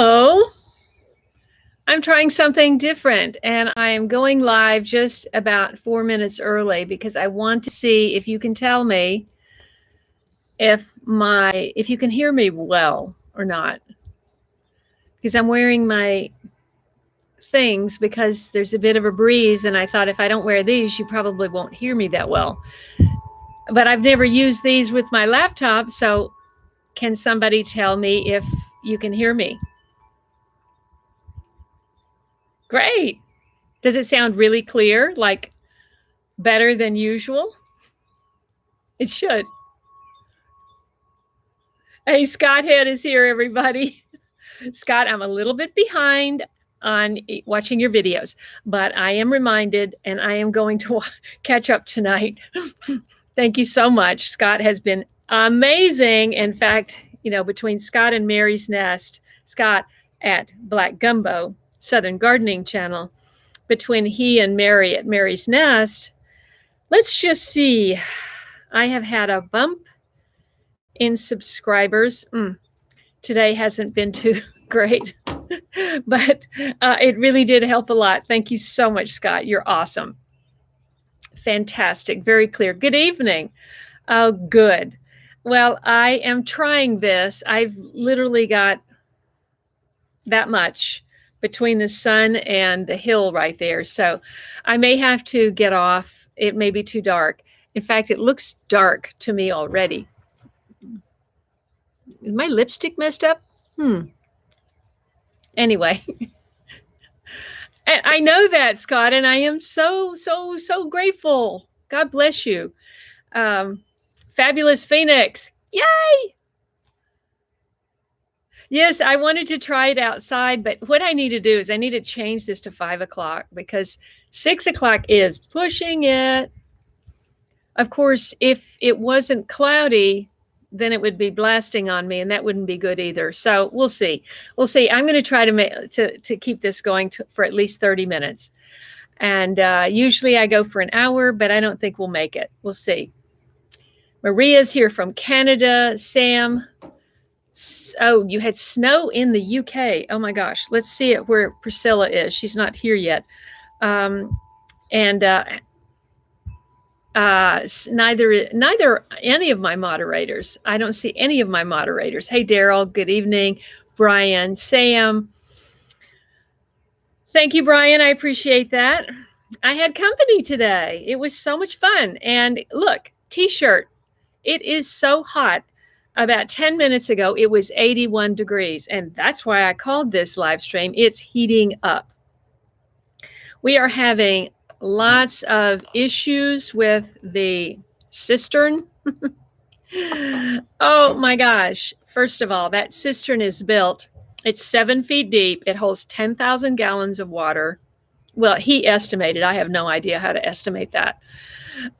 Hello. I'm trying something different and I am going live just about 4 minutes early because I want to see if you can tell me if you can hear me well or not. Because I'm wearing my things because there's a bit of a breeze and I thought if I don't wear these, you probably won't hear me that well. But I've never used these with my laptop, so can somebody tell me if you can hear me? Great. Does it sound really clear, like better than usual? It should. Hey, Scott Head is here, everybody. Scott, I'm a little bit behind on watching your videos, but I am reminded and I am going to catch up tonight. Thank you so much. Scott has been amazing. In fact, between Scott and Mary's Nest, Scott at Black Gumbo, Southern Gardening Channel, between he and Mary at Mary's Nest, let's just see. I have had a bump in subscribers. Today hasn't been too great, but it really did help a lot. Thank you so much, Scott. You're awesome. Fantastic. Very clear. Good evening. Oh, good. Well, I am trying this. I've literally got that much between the sun and the hill right there. So I may have to get off. It may be too dark. In fact, it looks dark to me already. Is my lipstick messed up? Anyway. And I know that, Scott, and I am so grateful. God bless you. Fabulous Phoenix. Yay! Yes, I wanted to try it outside, but what I need to do is I need to change this to 5 o'clock because 6 o'clock is pushing it. Of course, if it wasn't cloudy, then it would be blasting on me and that wouldn't be good either. So we'll see. I'm going to try to keep this going for at least 30 minutes. And usually I go for an hour, but I don't think we'll make it. We'll see. Maria's here from Canada. Sam. Oh, you had snow in the UK. Oh my gosh. Let's see where Priscilla is. She's not here yet. Neither any of my moderators. I don't see any of my moderators. Hey, Daryl, good evening. Brian, Sam. Thank you, Brian. I appreciate that. I had company today. It was so much fun. And look, t-shirt. It is so hot. About 10 minutes ago, it was 81 degrees. And that's why I called this live stream. It's heating up. We are having lots of issues with the cistern. Oh my gosh. First of all, that cistern is built. It's 7 feet deep. It holds 10,000 gallons of water. Well, he estimated. I have no idea how to estimate that.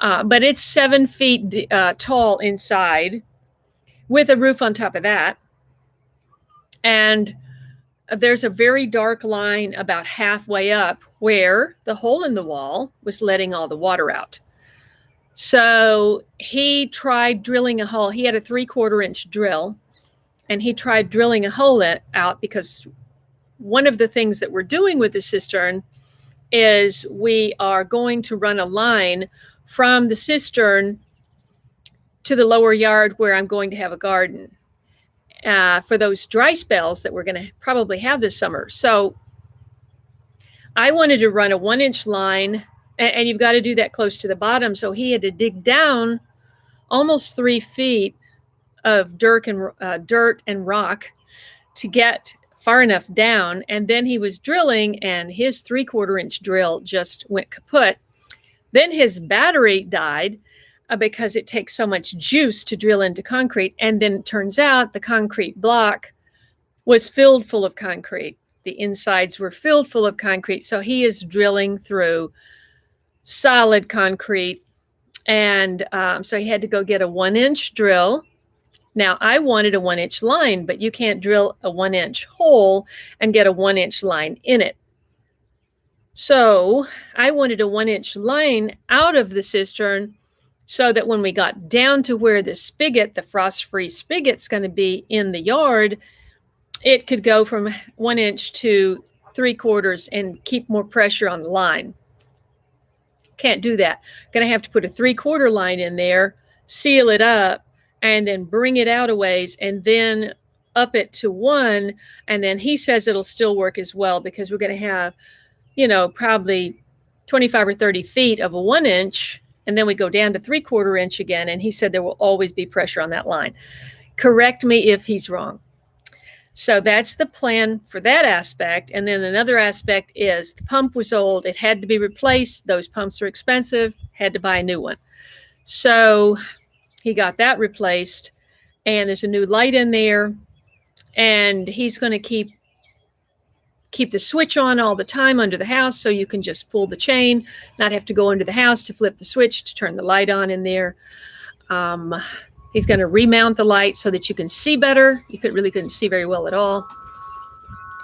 But it's 7 feet tall inside with a roof on top of that. And there's a very dark line about halfway up where the hole in the wall was letting all the water out. So he tried drilling a hole. He had a 3/4 inch drill and he tried drilling a hole out because one of the things that we're doing with the cistern is we are going to run a line from the cistern to the lower yard where I'm going to have a garden. For those dry spells that we're going to probably have this summer. So I wanted to run a 1-inch line, and you've got to do that close to the bottom. So he had to dig down almost 3 feet of dirt and rock to get far enough down. And then he was drilling, and his 3/4 inch drill just went kaput. Then his battery died. Because it takes so much juice to drill into concrete. And then it turns out the concrete block was filled full of concrete. The insides were filled full of concrete. So he is drilling through solid concrete. And so he had to go get a 1-inch drill. Now, I wanted a 1-inch line, but you can't drill a 1-inch hole and get a 1-inch line in it. So I wanted a 1-inch line out of the cistern so that when we got down to where the spigot, the frost-free spigot's going to be in the yard, it could go from 1 inch to 3/4 and keep more pressure on the line. Can't do that. Going to have to put a 3/4 line in there, seal it up, and then bring it out a ways, and then up it to 1. And then he says it'll still work as well, because we're going to have, probably 25 or 30 feet of a 1 inch, and then we go down to 3/4 inch again. And he said there will always be pressure on that line. Correct me if he's wrong. So that's the plan for that aspect. And then another aspect is the pump was old. It had to be replaced. Those pumps are expensive. Had to buy a new one. So he got that replaced. And there's a new light in there. And he's going to keep the switch on all the time under the house, so you can just pull the chain, not have to go into the house to flip the switch to turn the light on in there. He's going to remount the light so that you can see better. You couldn't see very well at all.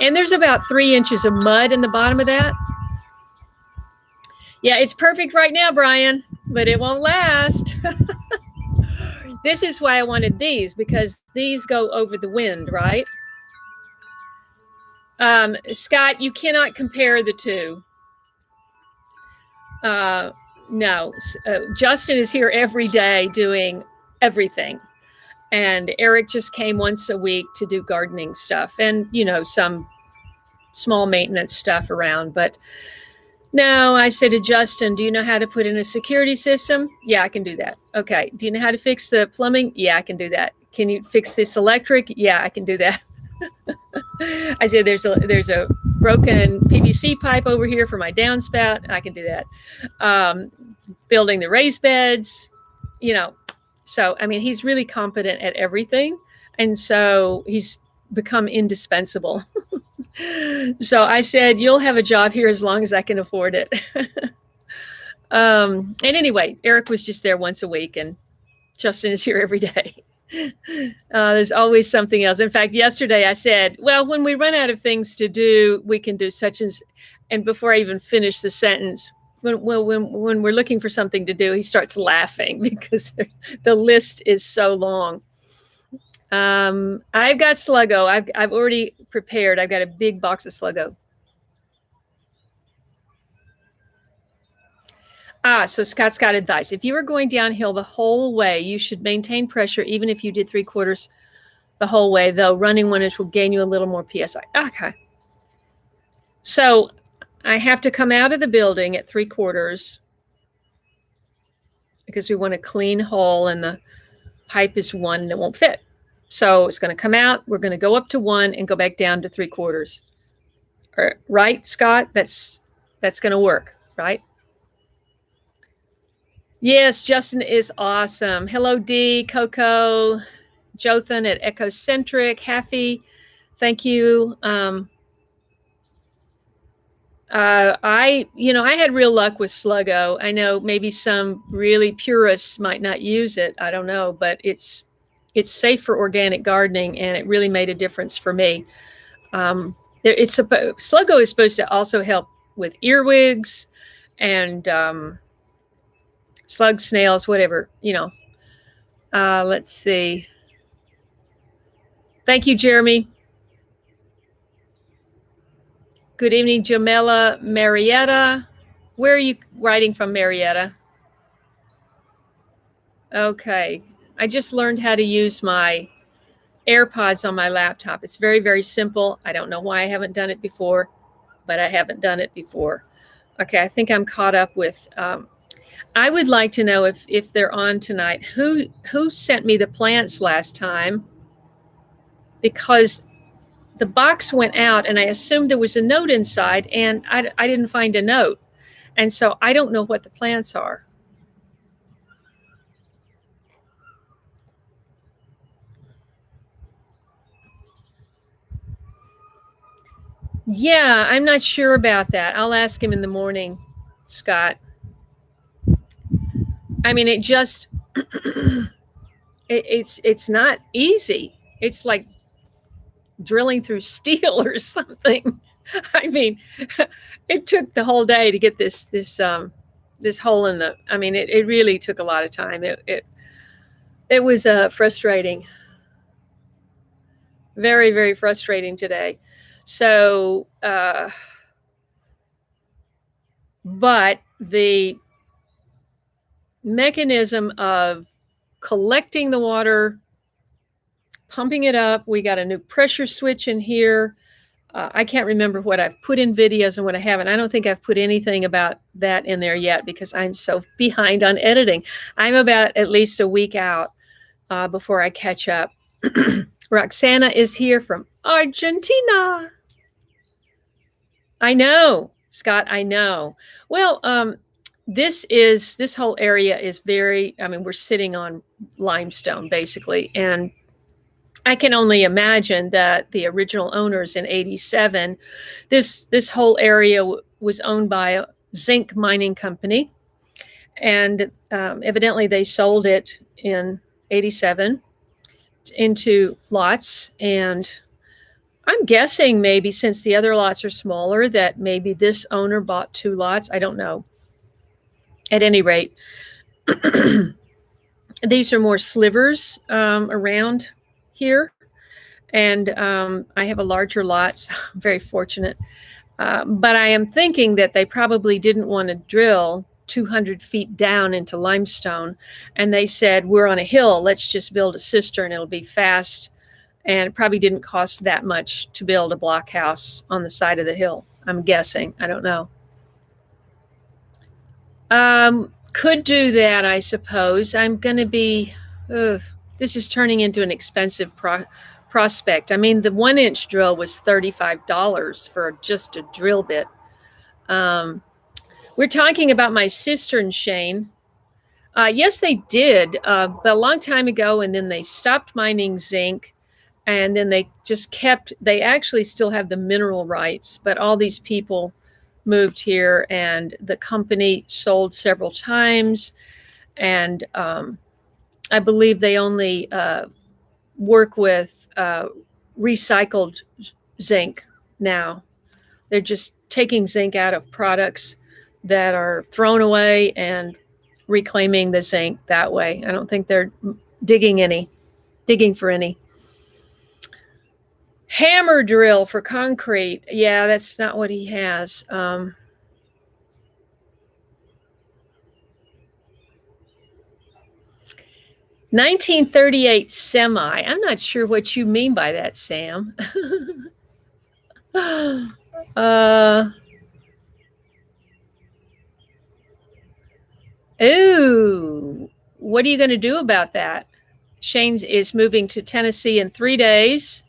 And there's about 3 inches of mud in the bottom of that. Yeah, it's perfect right now, Brian, but it won't last. This is why I wanted these, because these go over the wind, right? Scott, you cannot compare the two. No, Justin is here every day doing everything. And Eric just came once a week to do gardening stuff and, some small maintenance stuff around. But no, I said to Justin, do you know how to put in a security system? Yeah, I can do that. Okay. Do you know how to fix the plumbing? Yeah, I can do that. Can you fix this electric? Yeah, I can do that. I said, there's a broken PVC pipe over here for my downspout. I can do that. Building the raised beds, So, he's really competent at everything. And so he's become indispensable. So I said, you'll have a job here as long as I can afford it. And anyway, Eric was just there once a week, and Justin is here every day. There's always something else. In fact, yesterday I said, well, when we run out of things to do, we can do such and before I even finished the sentence, when we're looking for something to do, he starts laughing because the list is so long. I've got Sluggo. I've already prepared. I've got a big box of Sluggo. So Scott's got advice. If you were going downhill the whole way, you should maintain pressure even if you did 3/4 the whole way, though running 1 inch will gain you a little more PSI. Okay. So I have to come out of the building at 3/4 because we want a clean hole and the pipe is 1 and it won't fit. So it's going to come out. We're going to go up to 1 and go back down to 3/4. Right, Scott? That's going to work, right? Yes, Justin is awesome. Hello, Dee, Coco, Jothan at Ecocentric, Haffy. Thank you. I had real luck with Sluggo. I know maybe some really purists might not use it. I don't know, but it's safe for organic gardening, and it really made a difference for me. Sluggo is supposed to also help with earwigs and slugs, snails, whatever, let's see. Thank you, Jeremy. Good evening, Jamela Marietta. Where are you writing from, Marietta? Okay. I just learned how to use my AirPods on my laptop. It's very, very simple. I don't know why I haven't done it before, but I haven't done it before. Okay, I think I'm caught up with... I would like to know if they're on tonight, who sent me the plants last time, because the box went out and I assumed there was a note inside, and I didn't find a note. And so I don't know what the plants are. Yeah, I'm not sure about that. I'll ask him in the morning, Scott. It just, it's not easy. It's like drilling through steel or something. It took the whole day to get this hole in the, it really took a lot of time. It was frustrating. Very, very frustrating today. So, but the mechanism of collecting the water, pumping it up, we got a new pressure switch in here. I can't remember what I've put in videos and what I haven't. I don't think I've put anything about that in there yet because I'm so behind on editing. I'm about at least a week out before I catch up. Roxana is here from Argentina. I know, Scott, I know. Well, this whole area is very, I mean, we're sitting on limestone basically. And I can only imagine that the original owners in 87, this whole area was owned by a zinc mining company. And evidently they sold it in 87 into lots. And I'm guessing maybe since the other lots are smaller, that maybe this owner bought 2 lots. I don't know. At any rate, these are more slivers around here. And I have a larger lot, so I'm very fortunate. But I am thinking that they probably didn't want to drill 200 feet down into limestone. And they said, we're on a hill, let's just build a cistern, it'll be fast. And it probably didn't cost that much to build a blockhouse on the side of the hill. I'm guessing. I don't know. Could do that, I suppose. I'm going to be, this is turning into an expensive prospect. I mean, the 1-inch drill was $35 for just a drill bit. We're talking about my cistern, Shane. Yes, they did, but a long time ago, and then they stopped mining zinc, and then they just they actually still have the mineral rights, but all these people moved here, and the company sold several times, and I believe they only work with recycled zinc now. They're just taking zinc out of products that are thrown away and reclaiming the zinc that way. I don't think they're digging for any. Hammer drill for concrete. Yeah, that's not what he has. 1938 semi. I'm not sure what you mean by that, Sam. Ooh, what are you going to do about that? Shane is moving to Tennessee in 3 days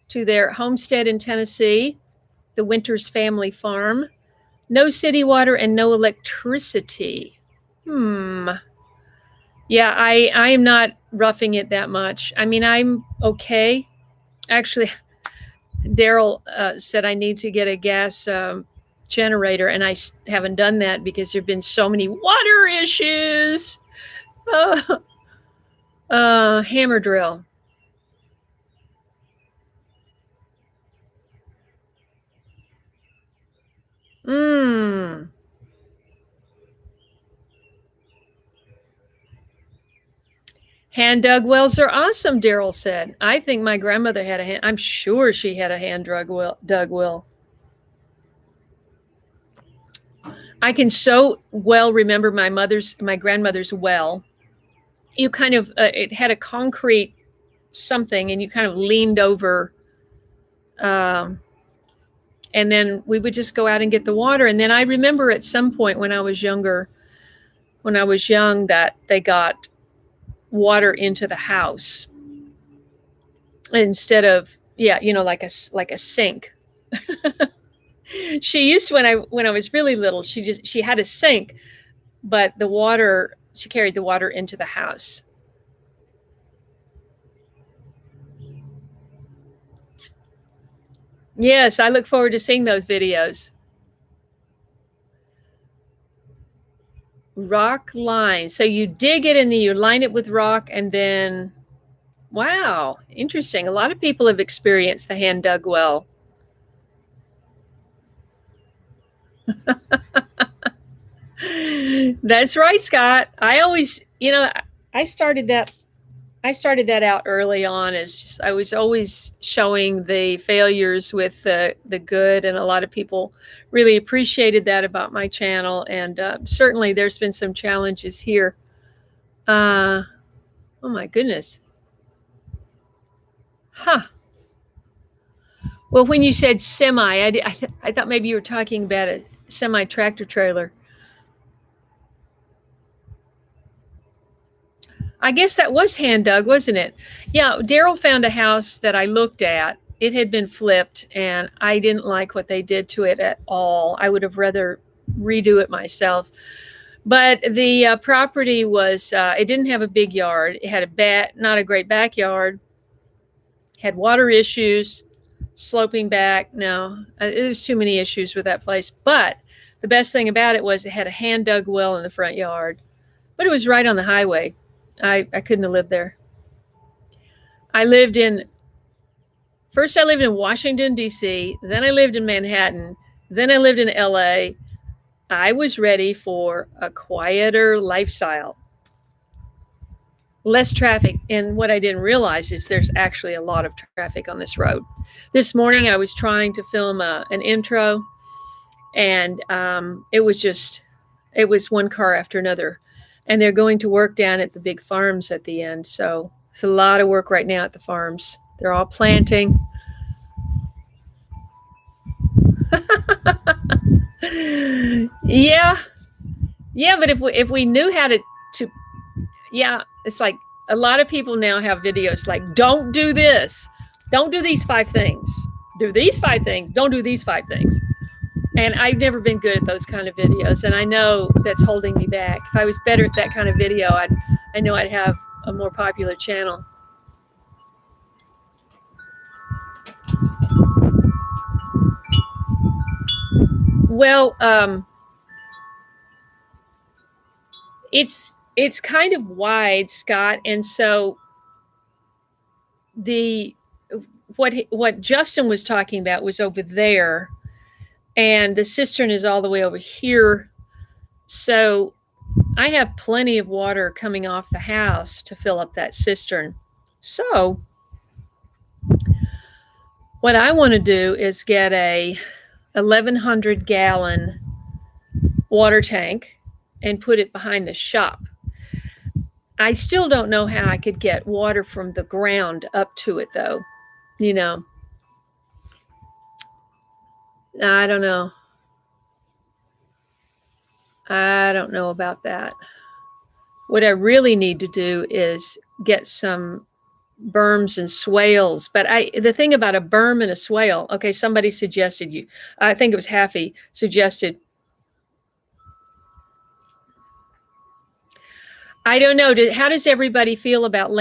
to their homestead in Tennessee, the Winters family farm. No city water and no electricity. Yeah, I am not roughing it that much. I mean, I'm okay. Actually, Daryl said I need to get a gas generator, and I haven't done that because there have been so many water issues. Hammer drill. Hand dug wells are awesome, Daryl said. I think my grandmother had a hand. I'm sure she had a hand dug well. I can so well remember my grandmother's well. You kind of, it had a concrete something, and you kind of leaned over, and then we would just go out and get the water. And then I remember at some point when I was young, that they got water into the house instead of, like a sink. She used to, when I was really little, she had a sink, but she carried the water into the house. Yes, I look forward to seeing those videos. Rock line. So you dig it and then you line it with rock, and then, wow, interesting. A lot of people have experienced the hand dug well. That's right, Scott. I always, I started that I started that out early on as just, I was always showing the failures with the good, and a lot of people really appreciated that about my channel. And certainly, there's been some challenges here. Uh, oh my goodness, huh? Well, when you said semi, I thought maybe you were talking about a semi tractor trailer. I guess that was hand dug, wasn't it? Yeah, Daryl found a house that I looked at. It had been flipped, and I didn't like what they did to it at all. I would have rather redo it myself. But the property was, it didn't have a big yard. It had not a great backyard, had water issues, sloping back. No, there was too many issues with that place. But the best thing about it was it had a hand dug well in the front yard, but it was right on the highway. I couldn't have lived there. I lived in, first I lived in Washington, D.C., then I lived in Manhattan, then I lived in L.A. I was ready for a quieter lifestyle, less traffic. And what I didn't realize is there's actually a lot of traffic on this road. This morning I was trying to film an intro, and it was one car after another. And they're going to work down at the big farms at the end. So it's a lot of work right now at the farms. They're all planting. Yeah. Yeah, but if we knew how to yeah, it's like a lot of people now have videos like, don't do this. Don't do these 5 things. Do these 5 things. Don't do these 5 things. And I've never been good at those kind of videos, and I know that's holding me back. If I was better at that kind of video, I know I'd have a more popular channel. Well, it's kind of wide, Scott, and so the what Justin was talking about was over there, and the cistern is all the way over here. So I have plenty of water coming off the house to fill up that cistern. So what I want to do is get a 1,100 gallon water tank and put it behind the shop. I still don't know how I could get water from the ground up to it, though. You know, I don't know. I don't know about that. What I really need to do is get some berms and swales. But the thing about a berm and a swale, okay, somebody suggested I think it was Haffy, suggested. I don't know. How does everybody feel about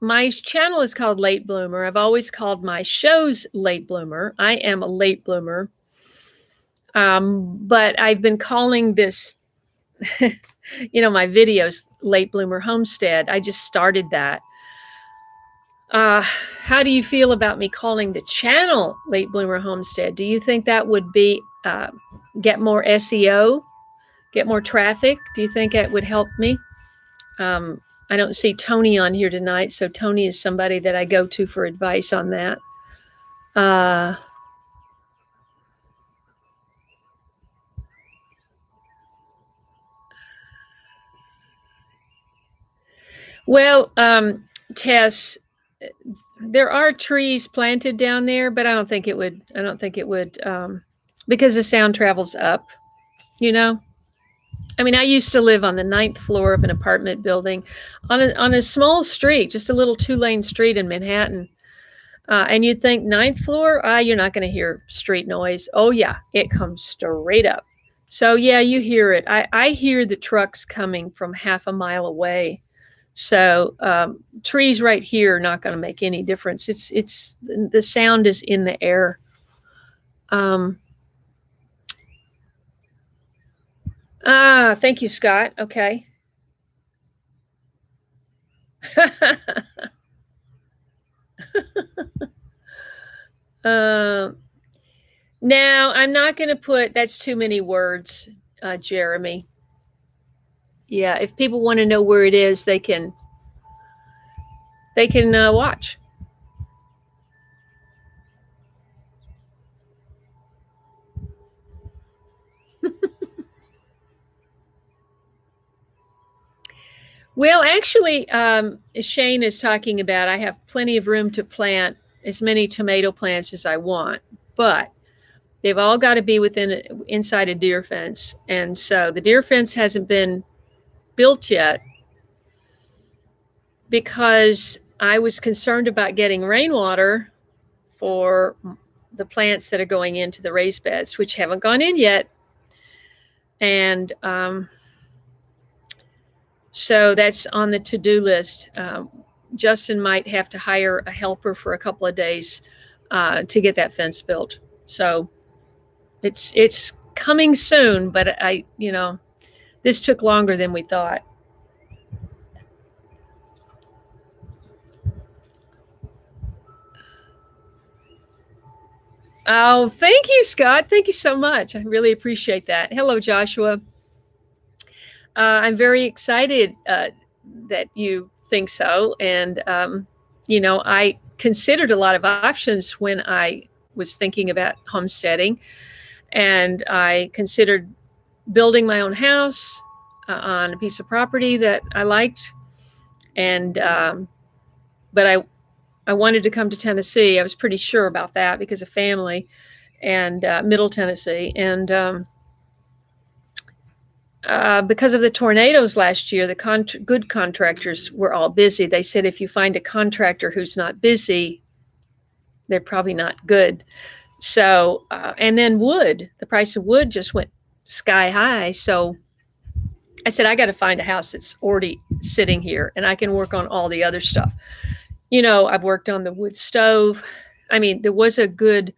my channel is called Late Bloomer. I've always called my shows Late Bloomer. I am a late bloomer. But I've been calling this, my videos Late Bloomer Homestead. I just started that. How do you feel about me calling the channel Late Bloomer Homestead? Do you think that would be get more SEO, get more traffic? Do you think it would help me? I don't see Tony on here tonight, so Tony is somebody that I go to for advice on that. Well, Tess, there are trees planted down there, but I don't think it would, because the sound travels up, I mean, I used to live on the 9th floor of an apartment building on a small street, just a little 2-lane street in Manhattan. And you'd think 9th floor, you're not going to hear street noise. Oh yeah, it comes straight up. So yeah, you hear it. I hear the trucks coming from half a mile away. So trees right here are not going to make any difference. It's the sound is in the air. Thank you, Scott. Okay. Now, I'm not going to put, that's too many words, Jeremy. Yeah, if people want to know where it is, they can they can watch. Well, actually, Shane is talking about I have plenty of room to plant as many tomato plants as I want, but they've all got to be inside a deer fence. And so the deer fence hasn't been built yet because I was concerned about getting rainwater for the plants that are going into the raised beds, which haven't gone in yet. And so that's on the to-do list. Justin might have to hire a helper for a couple of days to get that fence built. So it's coming soon, but this took longer than we thought. Oh, thank you, Scott. Thank you so much. I really appreciate that. Hello, Joshua. I'm very excited that you think so. And, I considered a lot of options when I was thinking about homesteading. And I considered building my own house on a piece of property that I liked. And, but I wanted to come to Tennessee. I was pretty sure about that because of family and Middle Tennessee. And because of the tornadoes last year, the good contractors were all busy. They said if you find a contractor who's not busy, they're probably not good. So, and then the price of wood just went sky high. So I said, I got to find a house that's already sitting here and I can work on all the other stuff. I've worked on the wood stove. I mean, there was a good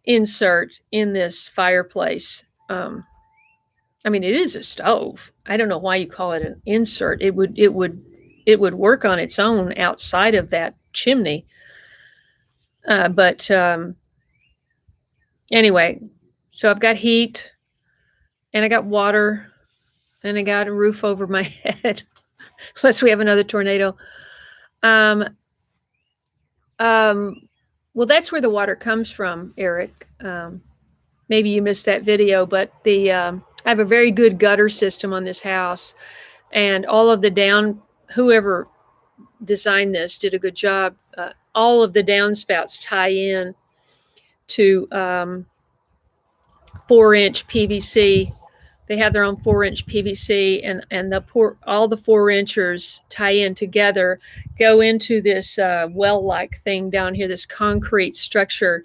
insert in this fireplace. It is a stove. I don't know why you call it an insert. It would work on its own outside of that chimney. But anyway, so I've got heat and I got water and I got a roof over my head, unless we have another tornado. Well, that's where the water comes from, Eric. Maybe you missed that video, but I have a very good gutter system on this house, and all of whoever designed this did a good job. All of the downspouts tie in to 4-inch PVC. They have their own 4-inch PVC, and all the 4-inchers tie in together, go into this well-like thing down here, this concrete structure.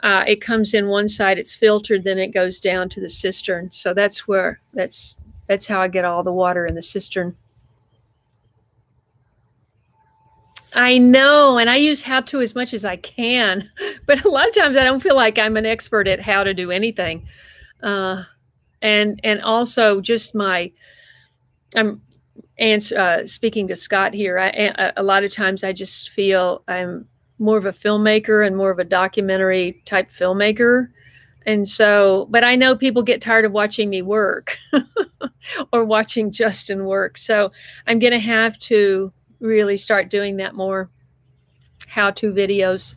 It comes in one side, it's filtered, then it goes down to the cistern. So that's how I get all the water in the cistern. I know, and I use how to as much as I can, but a lot of times I don't feel like I'm an expert at how to do anything. And also just I'm speaking to Scott here. A lot of times I just feel I'm more of a filmmaker and more of a documentary type filmmaker. And so, but I know people get tired of watching me work or watching Justin work. So I'm going to have to really start doing that more, how-to videos.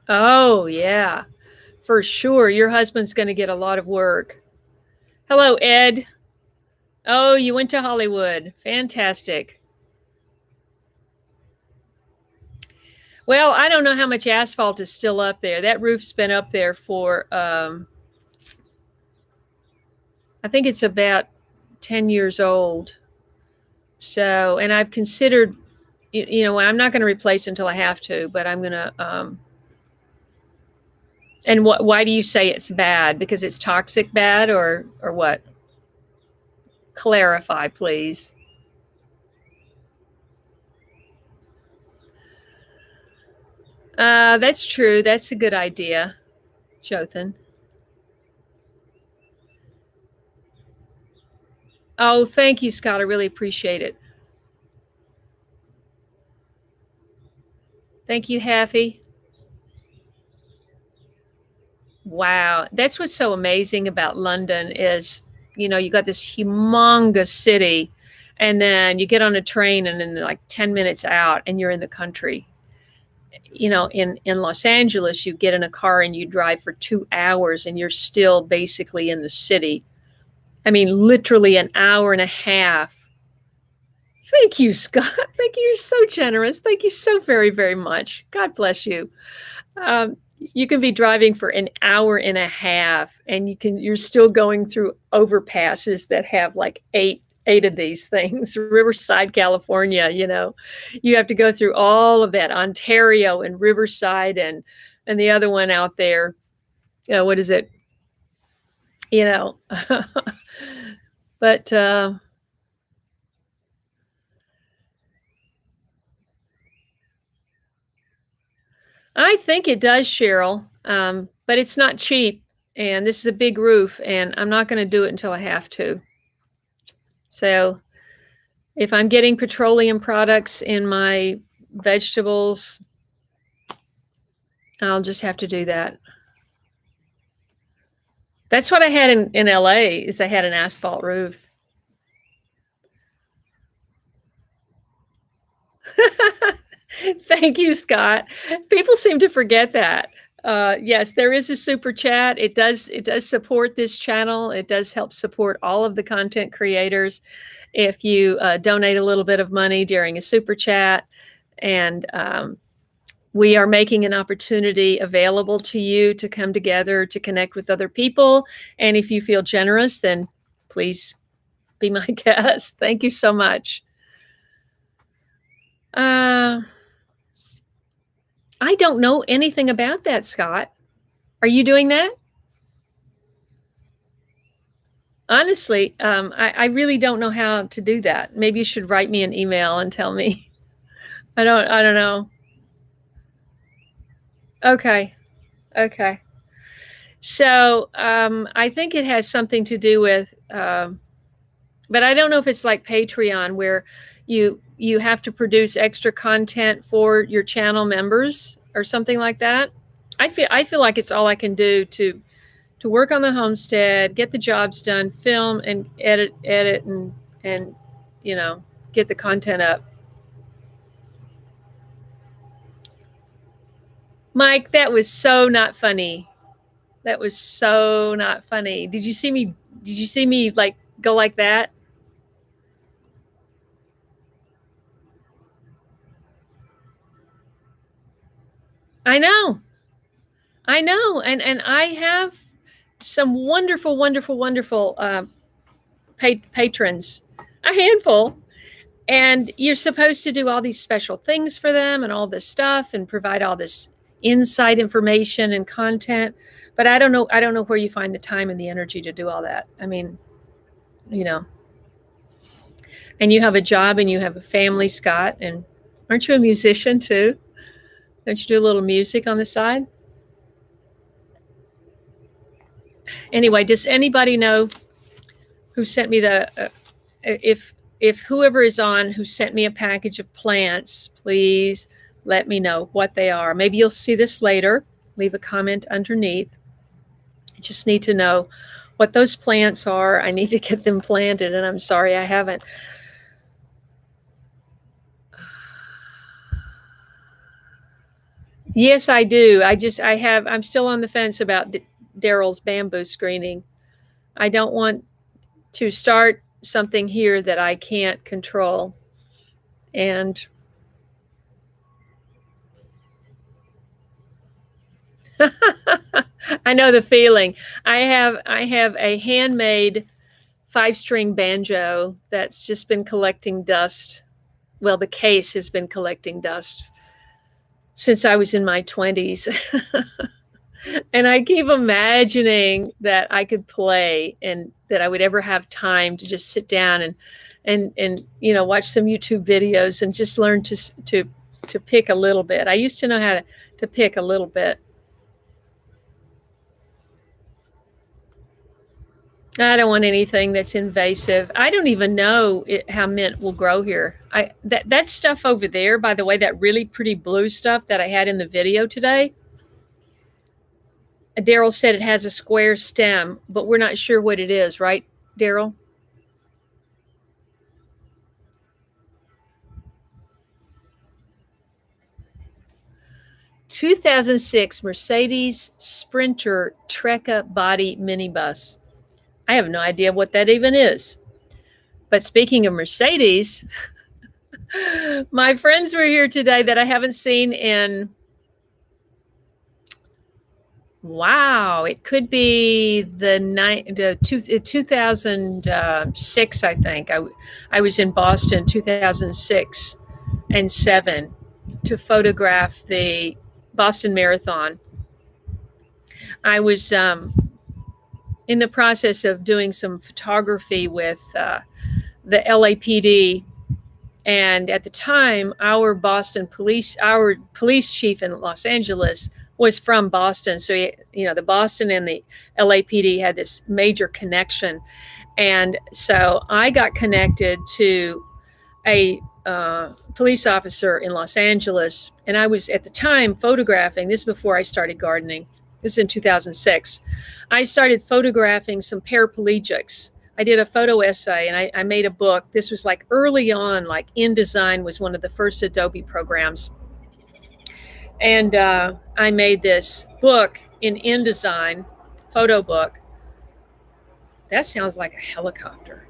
Oh, yeah, for sure. Your husband's going to get a lot of work. Hello, Ed. Oh, you went to Hollywood. Fantastic. Well, I don't know how much asphalt is still up there. That roof's been up there for, I think it's about 10 years old. So, and I've considered, I'm not going to replace until I have to, but I'm going to, and why do you say it's bad? Because it's toxic bad or what? Clarify, please. That's true. That's a good idea, Jothan. Oh, thank you, Scott. I really appreciate it. Thank you, Haffy. Wow. That's what's so amazing about London is you got this humongous city, and then you get on a train and then like 10 minutes out and you're in the country. In Los Angeles, you get in a car and you drive for 2 hours and you're still basically in the city. I mean, literally an hour and a half. Thank you, Scott. Thank you. You're so generous. Thank you so very, very much. God bless you. You can be driving for an hour and a half and you're still going through overpasses that have like eight of these things. Riverside, California, you have to go through all of that. Ontario and Riverside and the other one out there. What is it? But I think it does, Cheryl. But it's not cheap, and this is a big roof, and I'm not going to do it until I have to. So if I'm getting petroleum products in my vegetables, I'll just have to do that. That's what I had in LA, is I had an asphalt roof. Thank you, Scott. People seem to forget that. Yes, there is a super chat. It does support this channel. It does help support all of the content creators. If you donate a little bit of money during a super chat, and we are making an opportunity available to you to come together to connect with other people. And if you feel generous, then please be my guest. Thank you so much. I don't know anything about that, Scott. Are you doing that? Honestly, I really don't know how to do that. Maybe you should write me an email and tell me. I don't know. Okay. So I think it has something to do with, but I don't know if it's like Patreon, where you have to produce extra content for your channel members or something like that. I feel like it's all I can do to work on the homestead, get the jobs done, film and edit and get the content up. Mike, that was so not funny. That was so not funny. Did you see me like go like that? I know. And I have some wonderful patrons, a handful, and you're supposed to do all these special things for them and all this stuff and provide all this inside information and content. But I don't know where you find the time and the energy to do all that. I mean, and you have a job and you have a family, Scott, and aren't you a musician too? Don't you do a little music on the side? Anyway, does anybody know who sent me if whoever is on who sent me a package of plants, please let me know what they are. Maybe you'll see this later. Leave a comment underneath. I just need to know what those plants are. I need to get them planted, and I'm sorry I haven't. Yes, I do. I'm still on the fence about Daryl's bamboo screening. I don't want to start something here that I can't control. And I know the feeling. I have a handmade 5-string banjo that's just been collecting dust. Well, the case has been collecting dust since I was in my 20s. And I keep imagining that I could play and that I would ever have time to just sit down and watch some YouTube videos and just learn to pick a little bit. I used to know how to pick a little bit. I don't want anything that's invasive. I don't even know how mint will grow here. That stuff over there, by the way, that really pretty blue stuff that I had in the video today, Daryl said it has a square stem, but we're not sure what it is, right, Daryl? 2006 Mercedes Sprinter Trecca body minibus. I have no idea what that even is. But speaking of Mercedes, my friends were here today that I haven't seen in, wow, it could be the 2006, I think. I was in Boston 2006 and 7 to photograph the Boston Marathon. I was in the process of doing some photography with the LAPD, and at the time, our police chief in Los Angeles was from Boston. So the Boston and the LAPD had this major connection, and so I got connected to a police officer in Los Angeles, and I was at the time photographing. This is before I started gardening. This is in 2006. I started photographing some paraplegics. I did a photo essay, and I made a book. This was like early on, like InDesign was one of the first Adobe programs. And I made this book in InDesign, photo book. That sounds like a helicopter.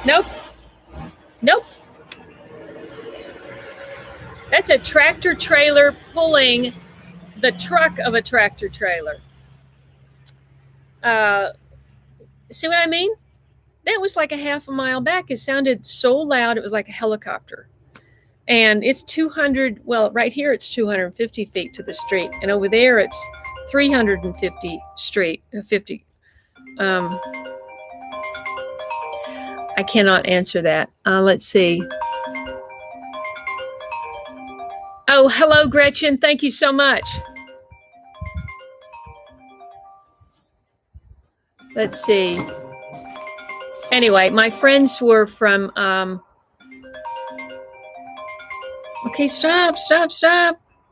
Nope. Nope. That's a tractor trailer pulling the truck of a tractor trailer. See what I mean? That was like a half a mile back. It sounded so loud, it was like a helicopter. And it's 200, well, right here it's 250 feet to the street. And over there it's 350 50. I cannot answer that. Let's see. Oh, hello, Gretchen. Thank you so much. Let's see. Anyway, my friends were from, okay, stop.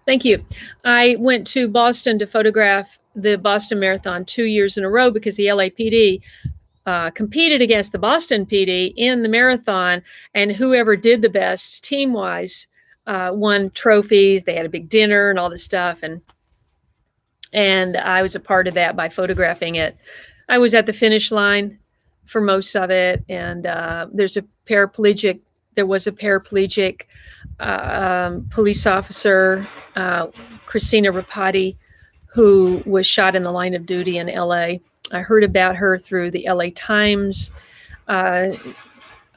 Thank you. I went to Boston to photograph the Boston Marathon 2 years in a row because the LAPD competed against the Boston PD in the marathon, and whoever did the best team-wise won trophies. They had a big dinner and all this stuff, and I was a part of that by photographing it. I was at the finish line for most of it, and there was a paraplegic police officer, Christina Rapati, who was shot in the line of duty in LA. I heard about her through the LA Times. I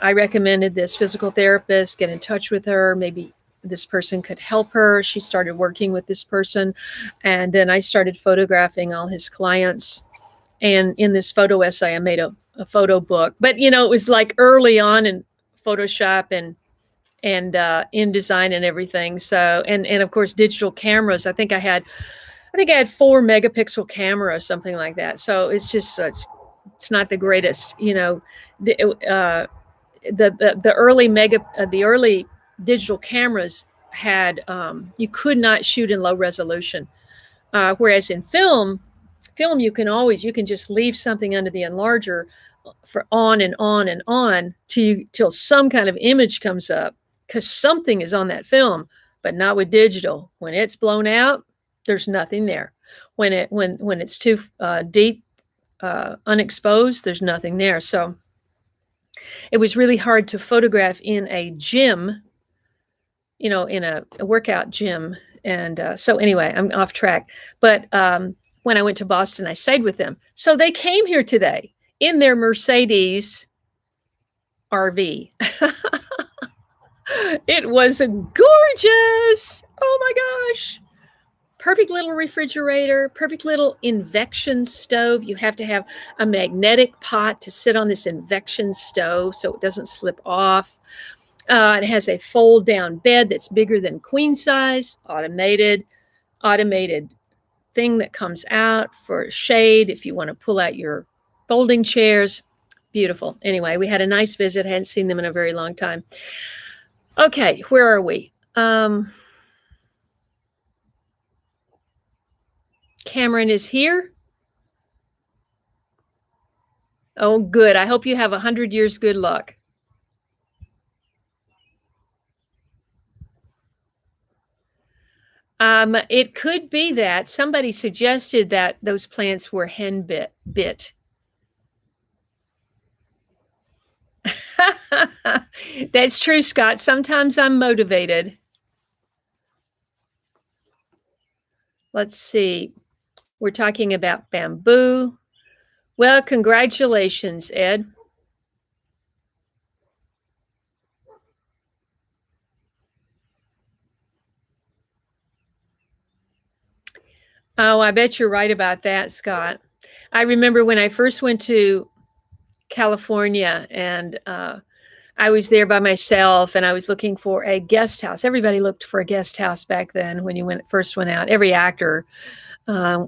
recommended this physical therapist get in touch with her. Maybe this person could help her. She started working with this person. And then I started photographing all his clients. And in this photo essay, I made a photo book. But, it was like early on in Photoshop and InDesign and everything. So, and of course, digital cameras. I think I had 4 megapixel camera or something like that. So it's just, it's not the greatest, the early digital cameras had, you could not shoot in low resolution. Whereas in film, you can just leave something under the enlarger for on and on and on till some kind of image comes up, because something is on that film, but not with digital. When it's blown out, there's nothing there. When it's too deep, unexposed, there's nothing there. So it was really hard to photograph in a gym, in a workout gym. And so anyway, I'm off track. But when I went to Boston, I stayed with them. So they came here today in their Mercedes RV. It was gorgeous. Oh my gosh. Perfect little refrigerator, perfect little induction stove. You have to have a magnetic pot to sit on this induction stove so it doesn't slip off. It has a fold down bed that's bigger than queen size, automated thing that comes out for shade if you want to pull out your folding chairs. Beautiful. Anyway, we had a nice visit. I hadn't seen them in a very long time. Okay, where are we? Cameron is here. Oh, good. I hope you have 100 years good luck. It could be that somebody suggested that those plants were hen bit. That's true, Scott. Sometimes I'm motivated. Let's see. We're talking about bamboo. Well, congratulations, Ed. Oh, I bet you're right about that, Scott. I remember when I first went to California and I was there by myself and I was looking for a guest house. Everybody looked for a guest house back then when you first went out. Every actor uh,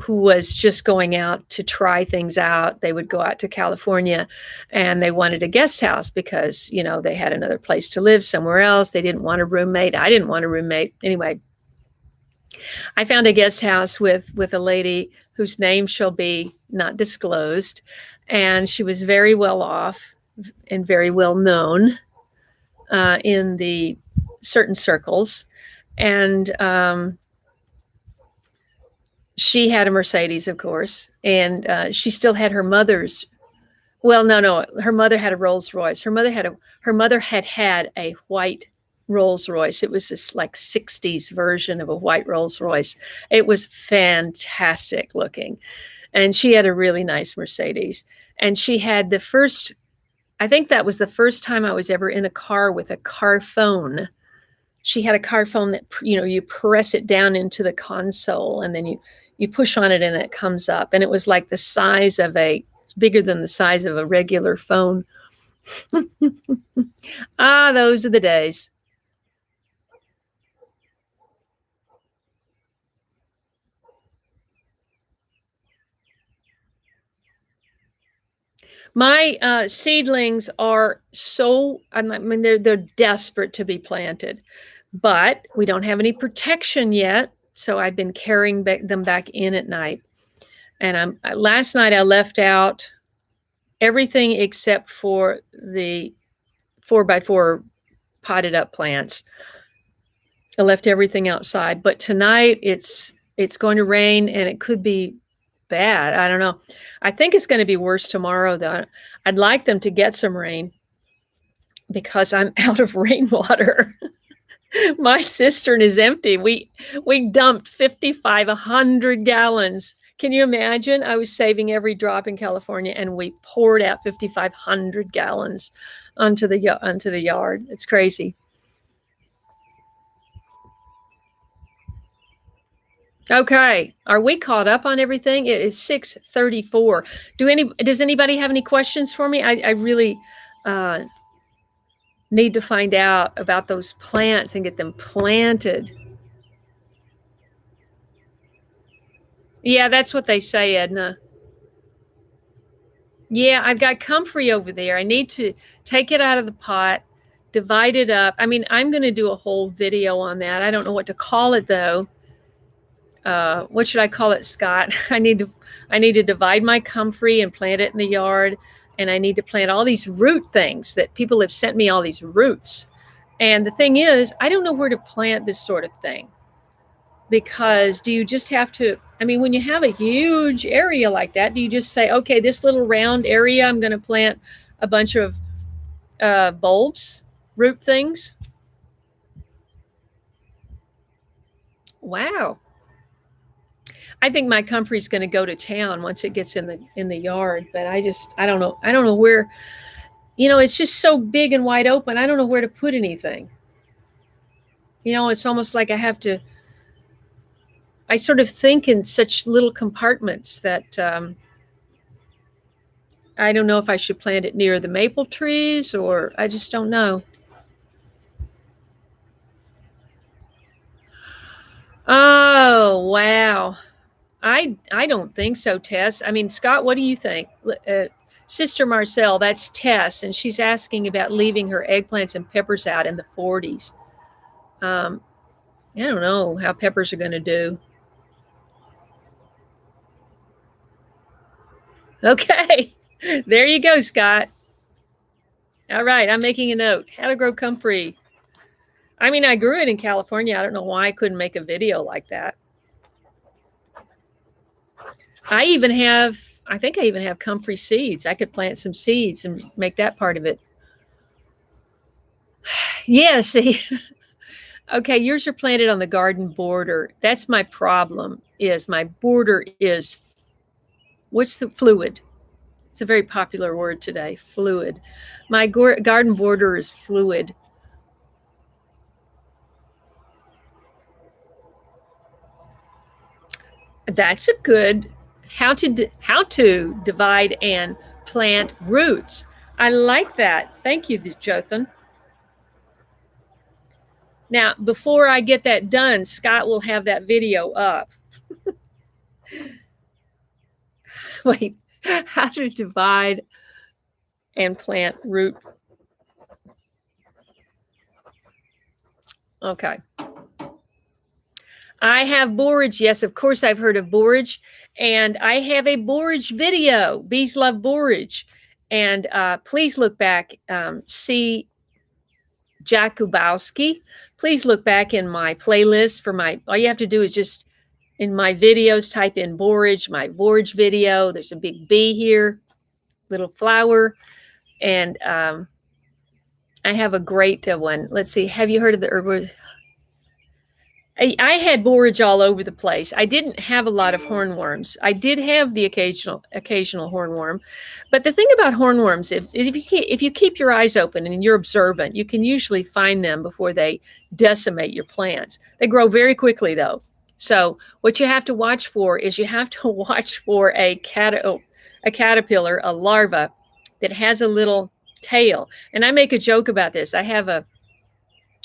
who was just going out to try things out, they would go out to California and they wanted a guest house because, they had another place to live somewhere else. They didn't want a roommate. I didn't want a roommate. Anyway, I found a guest house with a lady whose name shall be not disclosed, and she was very well off and very well known in the certain circles, and she had a Mercedes, of course, and she still had her mother's. Well, no, her mother had a Rolls Royce. Her mother had a white Rolls Royce. It was this like 60s version of a white Rolls Royce. It was fantastic looking. And she had a really nice Mercedes. And she had I think that was the first time I was ever in a car with a car phone. She had a car phone that, you press it down into the console and then you push on it and it comes up. And it was like bigger than the size of a regular phone. Those are the days. My seedlings are they're desperate to be planted, but we don't have any protection yet. So I've been carrying them back in at night. And last night I left out everything except for the 4x4 potted up plants. I left everything outside, but tonight it's going to rain and it could be bad. I don't know. I think it's going to be worse tomorrow though. I'd like them to get some rain because I'm out of rainwater. My cistern is empty. We dumped 5,500 gallons. Can you imagine? I was saving every drop in California and we poured out 5,500 gallons onto the yard. It's crazy. Okay, are we caught up on everything? It is 6:34. Does anybody have any questions for me? I really need to find out about those plants and get them planted. Yeah, that's what they say, Edna. Yeah, I've got comfrey over there. I need to take it out of the pot, divide it up. I mean, I'm going to do a whole video on that. I don't know what to call it though. What should I call it, Scott? I need to divide my comfrey and plant it in the yard, and I need to plant all these root things that people have sent me all these roots. And the thing is, I don't know where to plant this sort of thing. Because do you just have to, when you have a huge area like that, do you just say, okay, this little round area, I'm going to plant a bunch of bulbs, root things? Wow. I think my comfrey is going to go to town once it gets in the yard, but I don't know. I don't know where, it's just so big and wide open. I don't know where to put anything. It's almost like I sort of think in such little compartments that I don't know if I should plant it near the maple trees or I just don't know. Oh, wow. I don't think so, Tess. Scott, what do you think? Sister Marcel, that's Tess, and she's asking about leaving her eggplants and peppers out in the 40s. I don't know how peppers are going to do. Okay. There you go, Scott. All right. I'm making a note. How to grow comfrey. I mean, I grew it in California. I don't know why I couldn't make a video like that. I think I even have comfrey seeds. I could plant some seeds and make that part of it. Yeah, see. Okay, yours are planted on the garden border. That's my problem, is my border is, what's the fluid? It's a very popular word today, fluid. My garden border is fluid. That's a good, how to divide and plant roots. I like that. Thank you, Jothan. Now, before I get that done, Scott will have that video up. Wait, how to divide and plant root. Okay. I have borage. Yes, of course, I've heard of borage. And I have a borage video. Bees love borage. And please look back, see Jakubowski. Please look back in my playlist for all you have to do is just in my videos, type in borage, my borage video. There's a big bee here, little flower. And I have a great one. Let's see. Have you heard of the herbal? I had borage all over the place. I didn't have a lot of hornworms. I did have the occasional hornworm, but the thing about hornworms is if you keep your eyes open and you're observant, you can usually find them before they decimate your plants. They grow very quickly, though. So what you have to watch for is you have to watch for a caterpillar, a larva that has a little tail. And I make a joke about this. I have a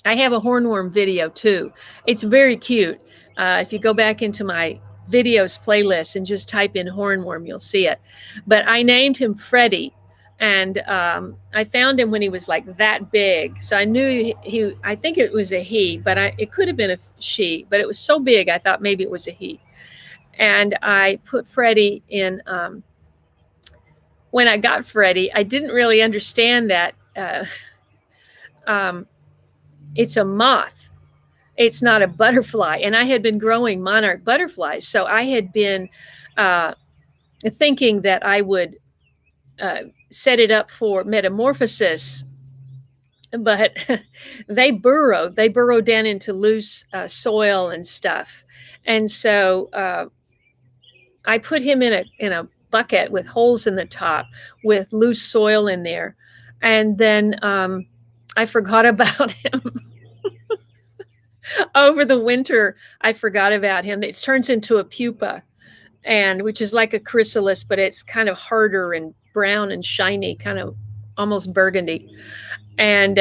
hornworm video too. It's very cute. If you go back into my videos playlist and just type in hornworm, you'll see it. But I named him Freddie, and I found him when he was like that big. So I knew I think it was a he, but it could have been a she, but it was so big I thought maybe it was a he. And I put Freddie in, when I got Freddie, I didn't really understand that it's a moth. It's not a butterfly. And I had been growing monarch butterflies. So I had been thinking that I would set it up for metamorphosis. But they burrow down into loose soil and stuff. And so I put him in a bucket with holes in the top with loose soil in there. And then I forgot about him. Over the winter, I forgot about him. It turns into a pupa, and which is like a chrysalis, but it's kind of harder and brown and shiny, kind of almost burgundy. And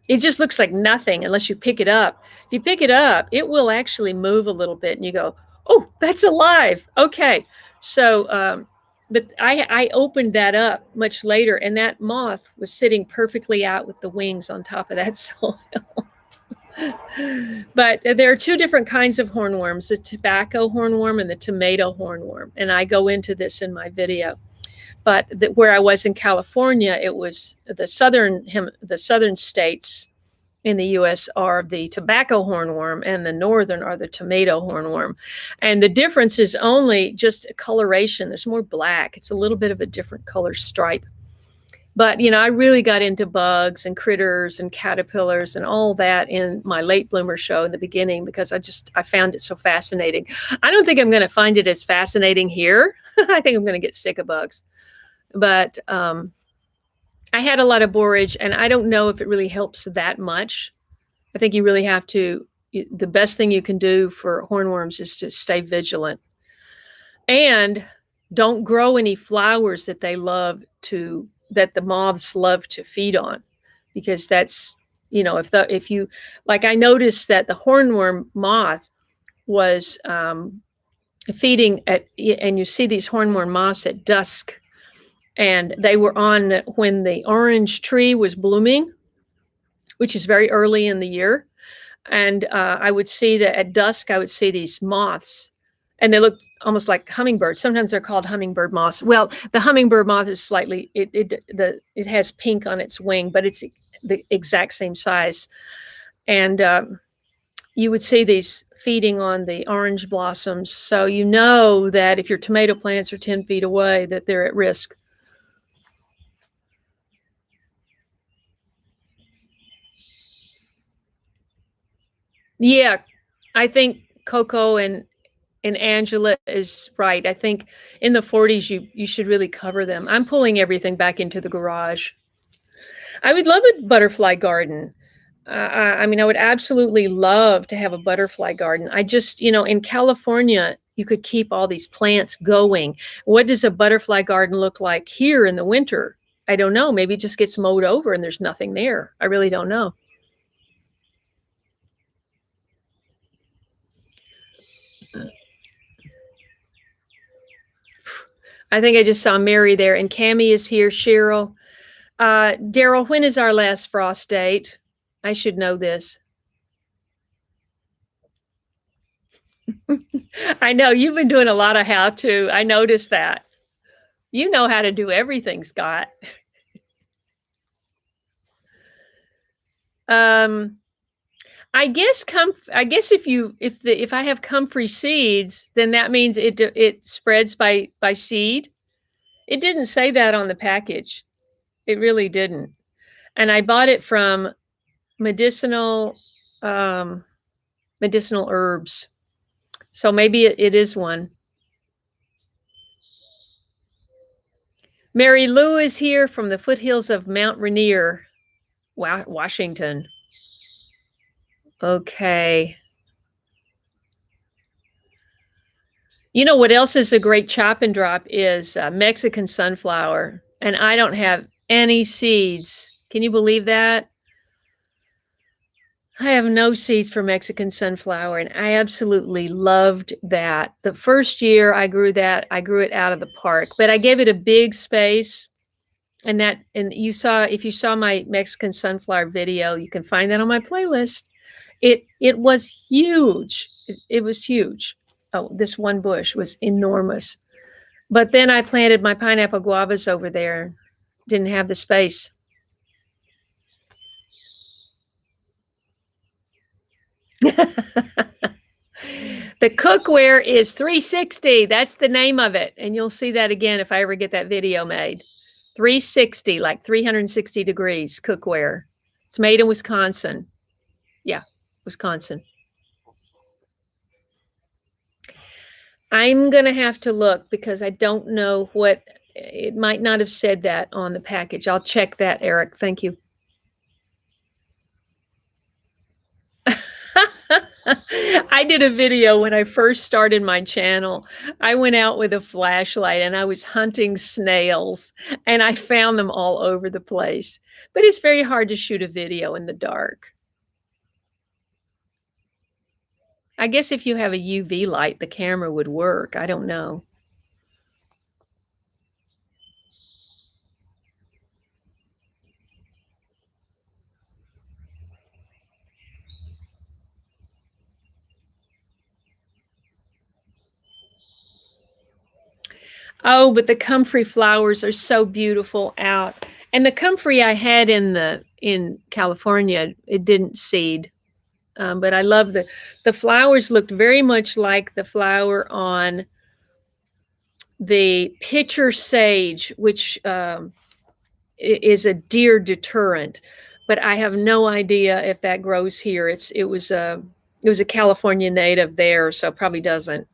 it just looks like nothing unless you pick it up. If you pick it up, it will actually move a little bit, and you go, "Oh, that's alive." Okay, so but I opened that up much later, and that moth was sitting perfectly out with the wings on top of that soil. But there are two different kinds of hornworms, the tobacco hornworm and the tomato hornworm. And I go into this in my video. But where I was in California, it was the southern states in the U.S. are the tobacco hornworm, and the northern are the tomato hornworm. And the difference is only just coloration. There's more black. It's a little bit of a different color stripe. But, I really got into bugs and critters and caterpillars and all that in my late bloomer show in the beginning, because I found it so fascinating. I don't think I'm going to find it as fascinating here. I think I'm going to get sick of bugs. But I had a lot of borage, and I don't know if it really helps that much. I think you really have to, the best thing you can do for hornworms is to stay vigilant. And don't grow any flowers that that the moths love to feed on, because that's, if you, like, I noticed that the hornworm moth was feeding and you see these hornworm moths at dusk, and they were on when the orange tree was blooming, which is very early in the year. And I would see that at dusk, I would see these moths, and they looked almost like hummingbirds. Sometimes they're called hummingbird moths. Well, the hummingbird moth is slightly it has pink on its wing, but it's the exact same size. And you would see these feeding on the orange blossoms. So you know that if your tomato plants are 10 feet away, that they're at risk. Yeah, I think Coco and Angela is right. I think in the 40s you should really cover them. I'm pulling everything back into the garage. I would love a butterfly garden. I mean, I would absolutely love to have a butterfly garden. I just, in California, you could keep all these plants going. What does a butterfly garden look like here in the winter? I don't know. Maybe it just gets mowed over and there's nothing there. I really don't know. I think I just saw Mary there, and Cammie is here. Cheryl, Daryl, when is our last frost date? I should know this. I know you've been doing a lot of how to. I noticed that. You know how to do everything, Scott. I guess if I have comfrey seeds, then that means it spreads by seed. It didn't say that on the package. It really didn't. And I bought it from medicinal medicinal herbs. So maybe it is one. Mary Lou is here from the foothills of Mount Rainier, Washington. Okay. You know what else is a great chop and drop is Mexican sunflower. And I don't have any seeds. Can you believe that? I have no seeds for Mexican sunflower, and I absolutely loved that. The first year I grew it out of the park, but I gave it a big space. And if you saw my Mexican sunflower video, you can find that on my playlist. It was huge. It was huge. Oh, this one bush was enormous. But then I planted my pineapple guavas over there. Didn't have the space. The cookware is 360. That's the name of it. And you'll see that again if I ever get that video made. 360, like 360 degrees cookware. It's made in Wisconsin. Yeah, Wisconsin. I'm going to have to look because I don't know it might not have said that on the package. I'll check that, Eric. Thank you. I did a video when I first started my channel. I went out with a flashlight and I was hunting snails, and I found them all over the place. But it's very hard to shoot a video in the dark. I guess if you have a UV light, the camera would work. I don't know. Oh, but the comfrey flowers are so beautiful out. And the comfrey I had in California, it didn't seed. But I love the flowers looked very much like the flower on the pitcher sage, which is a deer deterrent. But I have no idea if that grows here. It was a California native there, so it probably doesn't.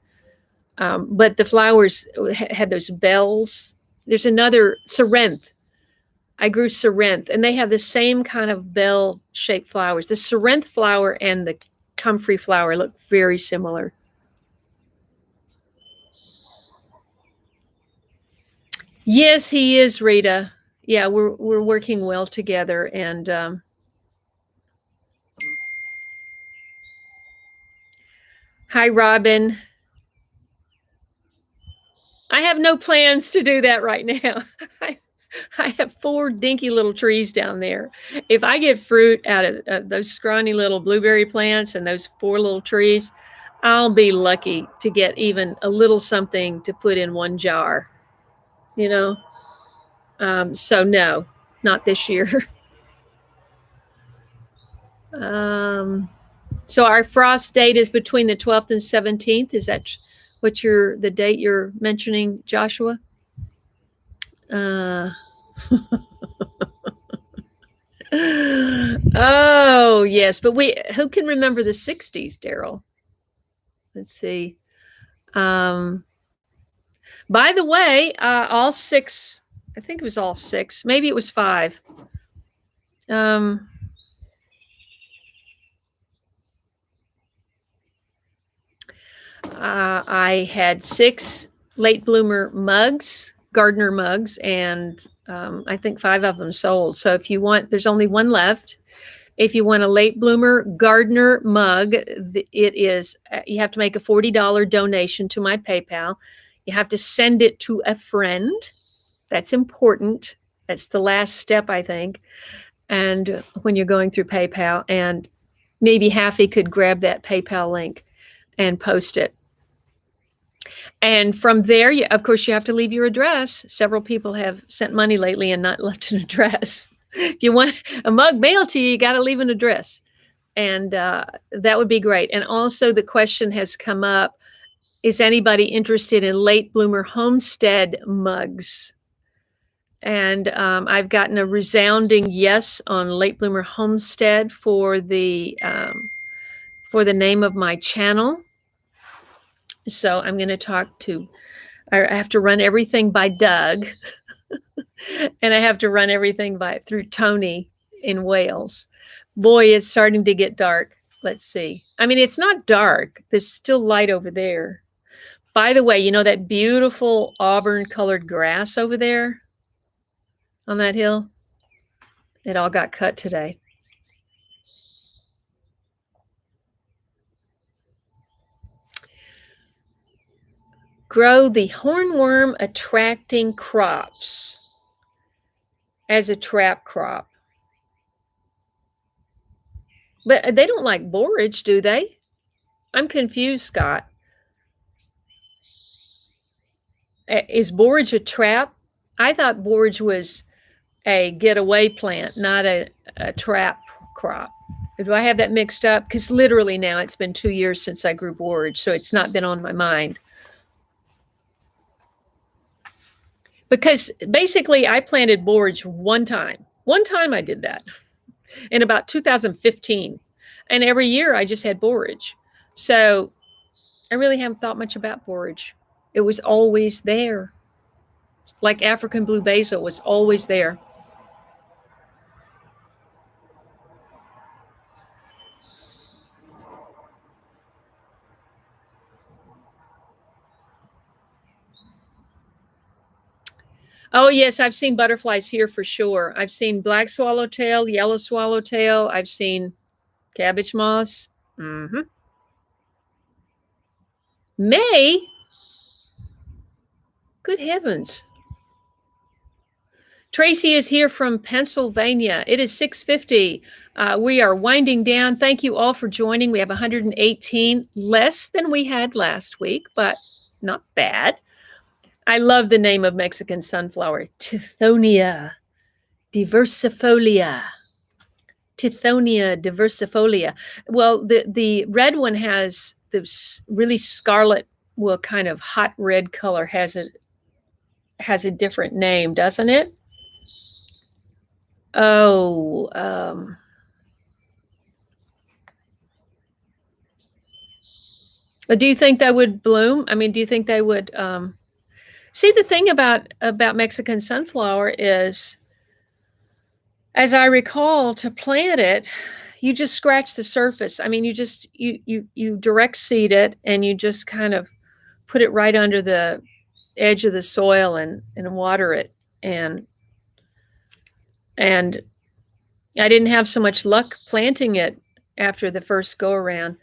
But the flowers had those bells. There's another Cerenth. I grew Cerenth, and they have the same kind of bell-shaped flowers. The Cerenth flower and the comfrey flower look very similar. Yes, he is, Rita. Yeah, we're working well together, and hi, Robin. I have no plans to do that right now. I have 4 dinky little trees down there. If I get fruit out of those scrawny little blueberry plants and those 4 little trees, I'll be lucky to get even a little something to put in one jar, you know? So no, not this year. So our frost date is between the 12th and 17th. Is that the date you're mentioning, Joshua? Uh, oh, yes. But who can remember the 60s, Daryl? Let's see. By the way, all six, I think it was all six, maybe it was five. I had 6 late bloomer mugs, gardener mugs, and I think 5 of them sold. So if you want, there's only one left. If you want a late bloomer gardener mug, you have to make a $40 donation to my PayPal. You have to send it to a friend. That's important. That's the last step, I think. And when you're going through PayPal, and maybe Haffy could grab that PayPal link and post it. And from there, of course, you have to leave your address. Several people have sent money lately and not left an address. If you want a mug mailed to you, you got to leave an address. And that would be great. And also the question has come up, is anybody interested in late bloomer homestead mugs? And I've gotten a resounding yes on late bloomer homestead for the name of my channel. So I'm going to I have to run everything by Doug and I have to run everything through Tony in Wales. Boy, it's starting to get dark. Let's see. I mean, it's not dark. There's still light over there. By the way, you know that beautiful auburn colored grass over there on that hill? It all got cut today. Grow the hornworm attracting crops as a trap crop. But they don't like borage, do they? I'm confused, Scott. Is borage a trap? I thought borage was a getaway plant, not a trap crop. Do I have that mixed up? Because literally now it's been 2 years since I grew borage, so it's not been on my mind. Because basically I planted borage one time. One time I did that in about 2015. And every year I just had borage. So I really haven't thought much about borage. It was always there. Like African blue basil was always there. Oh, yes, I've seen butterflies here for sure. I've seen black swallowtail, yellow swallowtail. I've seen cabbage moths. Mm-hmm. May? Good heavens. Tracy is here from Pennsylvania. It is 6:50. We are winding down. Thank you all for joining. We have 118, less than we had last week, but not bad. I love the name of Mexican sunflower, Tithonia diversifolia. Tithonia diversifolia. Well, the red one has this really scarlet, well, kind of hot red color, has a different name, doesn't it? Oh, do you think they would bloom? I mean, do you think they would? See, the thing about Mexican sunflower is, as I recall, to plant it, you just scratch the surface. I mean, you direct seed it and you just kind of put it right under the edge of the soil and water it. And I didn't have so much luck planting it after the first go around.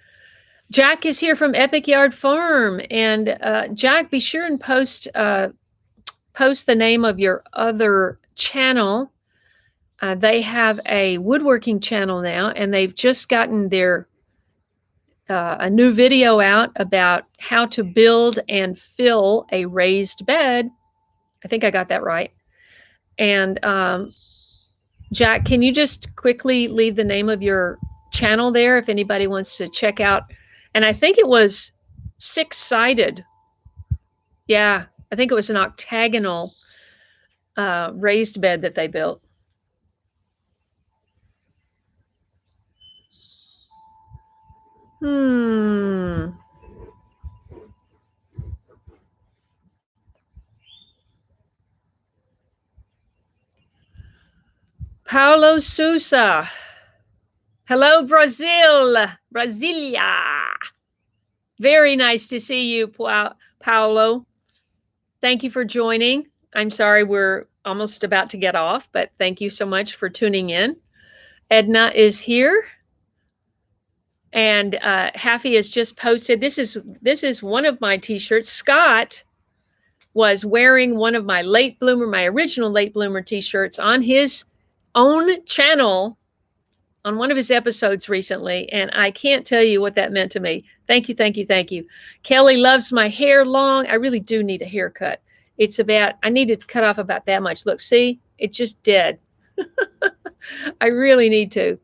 Jack is here from Epic Yard Farm, and Jack, be sure and post the name of your other channel. They have a woodworking channel now, and they've just gotten their a new video out about how to build and fill a raised bed. I think I got that right. And Jack, can you just quickly leave the name of your channel there if anybody wants to check out? And I think it was 6-sided. Yeah, I think it was an octagonal raised bed that they built. Paulo Sousa. Hello, Brazil. Brasilia. Very nice to see you, Paulo. Thank you for joining. I'm sorry we're almost about to get off, but thank you so much for tuning in. Edna is here. And Haffy has just posted. This is one of my t-shirts. Scott was wearing one of my original late bloomer t-shirts on his own channel on one of his episodes recently, and I can't tell you what that meant to me. Thank you, thank you, thank you. Kelly loves my hair long. I really do need a haircut. I need to cut off about that much. Look, see, it's just dead. I really need to.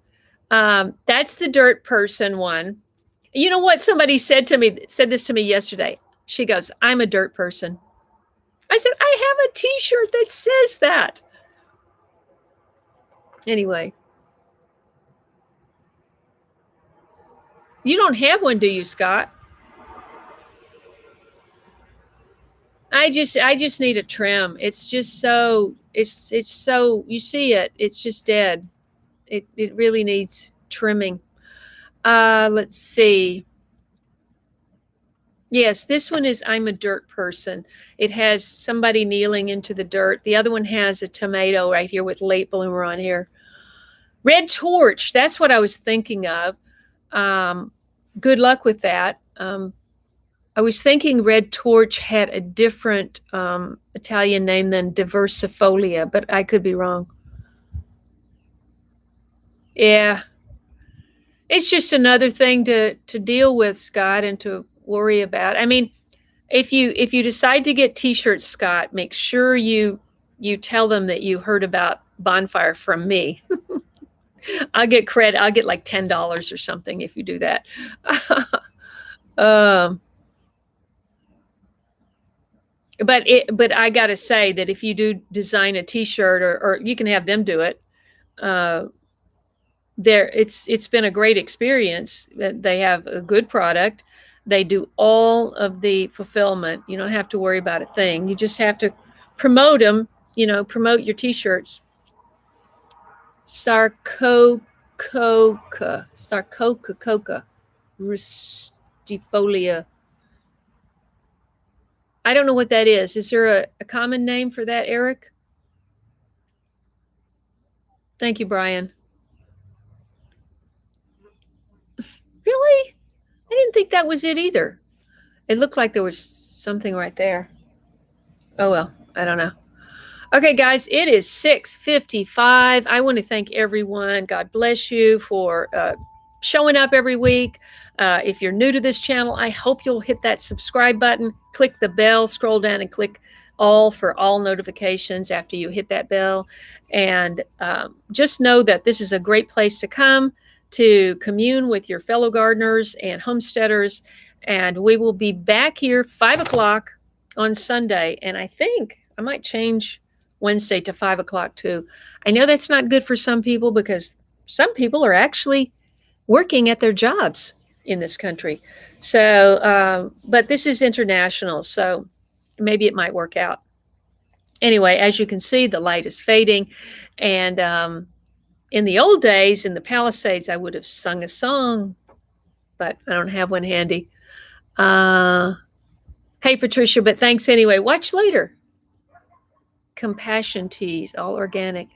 That's the dirt person one. You know what? Somebody said this to me yesterday. She goes, I'm a dirt person. I said, I have a t-shirt that says that. Anyway. You don't have one, do you, Scott? I just need a trim. It's just so, it's so, you see it, it's just dead. It really needs trimming. Let's see. Yes, this one is I'm a dirt person. It has somebody kneeling into the dirt. The other one has a tomato right here with late bloomer on here. Red torch, that's what I was thinking of. Good luck with that. I was thinking red torch had a different Italian name than diversifolia, but I could be wrong. Yeah. It's just another thing to deal with, Scott, and to worry about. I mean, if you decide to get t-shirts, Scott, make sure you tell them that you heard about Bonfire from me. I'll get credit. I'll get like $10 or something if you do that. But I gotta say that if you do design a t-shirt, or you can have them do it, it's been a great experience. They have a good product. They do all of the fulfillment. You don't have to worry about a thing. You just have to promote them, promote your t-shirts. Sarcoca, rustifolia. I don't know what that is. Is there a common name for that, Eric? Thank you, Brian. Really? I didn't think that was it either. It looked like there was something right there. Oh, well, I don't know. Okay, guys, it is 6:55. I want to thank everyone. God bless you for showing up every week. If you're new to this channel, I hope you'll hit that subscribe button, click the bell, scroll down and click all for all notifications after you hit that bell. And just know that this is a great place to come to commune with your fellow gardeners and homesteaders. And we will be back here 5 o'clock on Sunday. And I think I might change Wednesday to 5 o'clock too. I know that's not good for some people because some people are actually working at their jobs in this country. So, but this is international, so maybe it might work out. Anyway, as you can see, the light is fading. And in the old days, in the Palisades, I would have sung a song, but I don't have one handy. Hey, Patricia, but thanks anyway. Watch later. Compassion teas, all organic.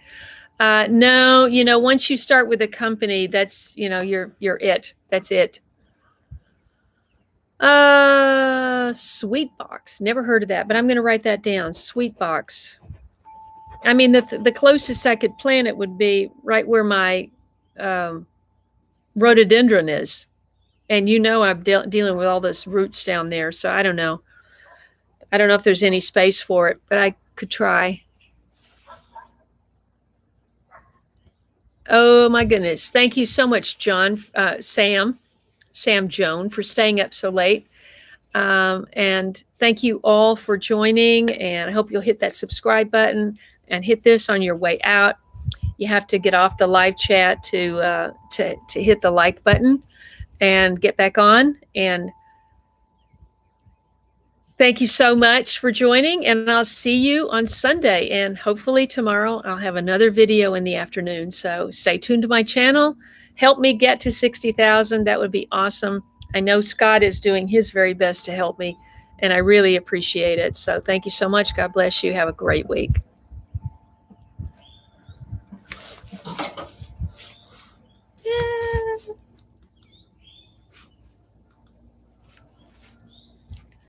No, once you start with a company, that's, you're it. That's it. Sweetbox. Never heard of that, but I'm going to write that down. Sweetbox. I mean, the closest I could plant it would be right where my rhododendron is. And I'm dealing with all those roots down there, so I don't know. I don't know if there's any space for it, but I could try. Oh my goodness. Thank you so much, John, Sam Joan, for staying up so late. And thank you all for joining. And I hope you'll hit that subscribe button and hit this on your way out. You have to get off the live chat to hit the like button and get back on. And thank you so much for joining, and I'll see you on Sunday. And hopefully tomorrow I'll have another video in the afternoon. So stay tuned to my channel. Help me get to 60,000. That would be awesome. I know Scott is doing his very best to help me, and I really appreciate it. So thank you so much. God bless you. Have a great week.